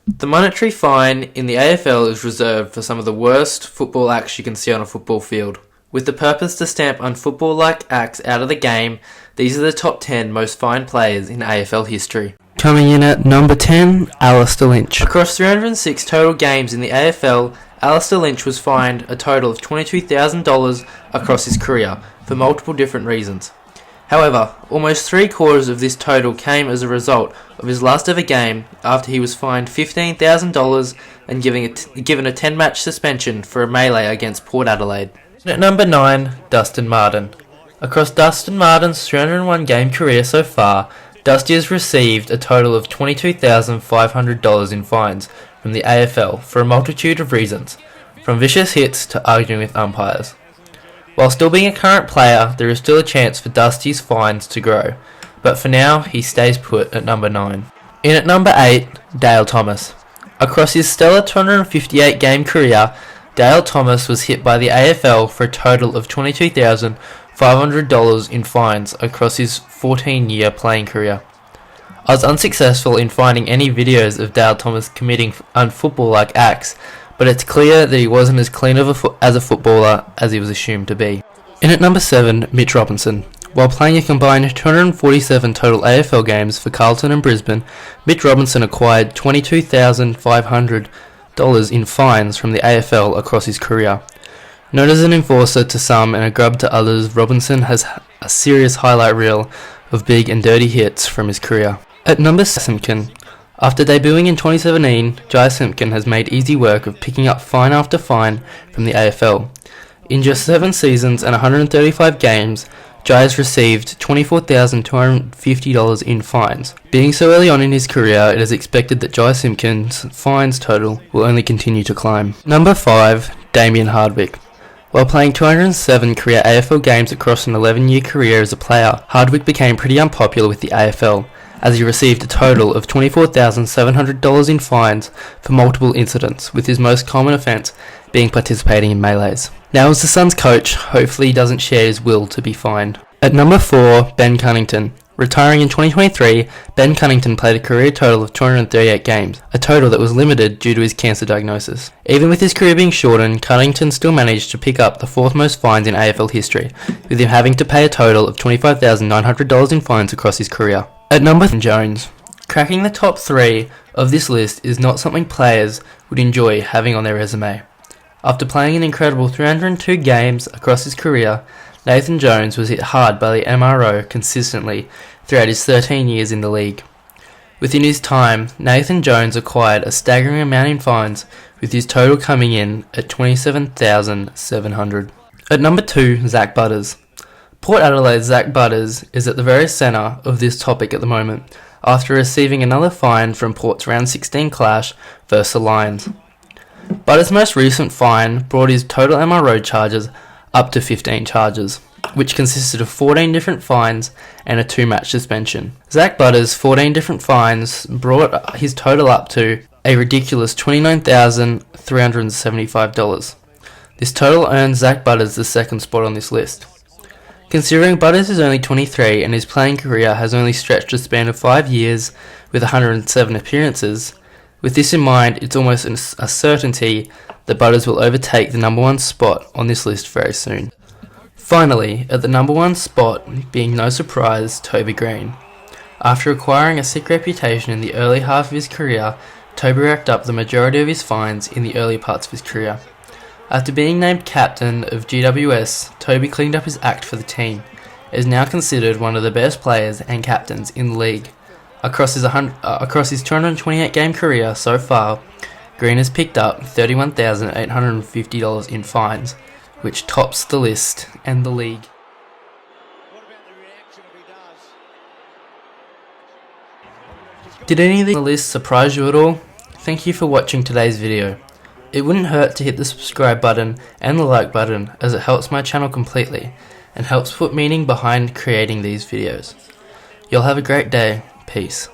The monetary fine in the AFL is reserved for some of the worst football acts you can see on a football field. With the purpose to stamp unfootball-like acts out of the game, these are the top 10 most fined players in AFL history. Coming in at number 10, Alistair Lynch. Across 306 total games in the AFL, Alistair Lynch was fined a total of $22,000 across his career for multiple different reasons. However, almost 3/4 of this total came as a result of his last ever game after he was fined $15,000 and given a 10-match suspension for a melee against Port Adelaide. At number 9, Dustin Martin. Across Dustin Martin's 301 game career so far, Dusty has received a total of $22,500 in fines from the AFL for a multitude of reasons, from vicious hits to arguing with umpires. While still being a current player, there is still a chance for Dusty's fines to grow, but for now, he stays put at number 9. In at number 8, Dale Thomas. Across his stellar 258 game career, Dale Thomas was hit by the AFL for a total of $22,500 in fines across his 14-year playing career. I was unsuccessful in finding any videos of Dale Thomas committing unfootball-like acts, but it's clear that he wasn't as clean as a footballer as he was assumed to be. In at number 7, Mitch Robinson. While playing a combined 247 total AFL games for Carlton and Brisbane, Mitch Robinson acquired $22,500 in fines from the AFL across his career. Known as an enforcer to some and a grub to others, Robinson has a serious highlight reel of big and dirty hits from his career. At number 6, Simpkin. After debuting in 2017, Jai Simpkin has made easy work of picking up fine after fine from the AFL. In just 7 seasons and 135 games, Jai has received $24,250 in fines. Being so early on in his career, it is expected that Jai Simpkin's fines total will only continue to climb. Number 5, Damien Hardwick. While playing 207 career AFL games across an 11-year career as a player, Hardwick became pretty unpopular with the AFL, as he received a total of $24,700 in fines for multiple incidents, with his most common offence being participating in melees. Now as the Suns coach, hopefully he doesn't share his will to be fined. At number 4, Ben Cunnington. Retiring in 2023, Ben Cunnington played a career total of 238 games, a total that was limited due to his cancer diagnosis. Even with his career being shortened, Cunnington still managed to pick up the 4th most fines in AFL history, with him having to pay a total of $25,900 in fines across his career. At number 3, Jones. Cracking the top 3 of this list is not something players would enjoy having on their resume. After playing an incredible 302 games across his career, Nathan Jones was hit hard by the MRO consistently throughout his 13 years in the league. Within his time, Nathan Jones acquired a staggering amount in fines, with his total coming in at $27,700. At number 2, Zach Butters. Port Adelaide's Zach Butters is at the very centre of this topic at the moment, after receiving another fine from Port's round 16 clash versus the Lions. Butters' most recent fine brought his total MRO charges up to 15 charges, which consisted of 14 different fines and a 2-match suspension. Zach Butters' 14 different fines brought his total up to a ridiculous $29,375. This total earns Zach Butters the 2nd spot on this list. Considering Butters is only 23 and his playing career has only stretched a span of 5 years with 107 appearances, with this in mind, it's almost a certainty that Butters will overtake the number 1 spot on this list very soon. Finally, at the number 1 spot, being no surprise, Toby Green. After acquiring a sick reputation in the early half of his career, Toby racked up the majority of his fines in the early parts of his career. After being named captain of GWS, Toby cleaned up his act for the team. He is now considered one of the best players and captains in the league. Across his 228 game career so far, Green has picked up $31,850 in fines, which tops the list and the league. Did any of the lists surprise you at all? Thank you for watching today's video. It wouldn't hurt to hit the subscribe button and the like button, as it helps my channel completely and helps put meaning behind creating these videos. You'll have a great day. Peace.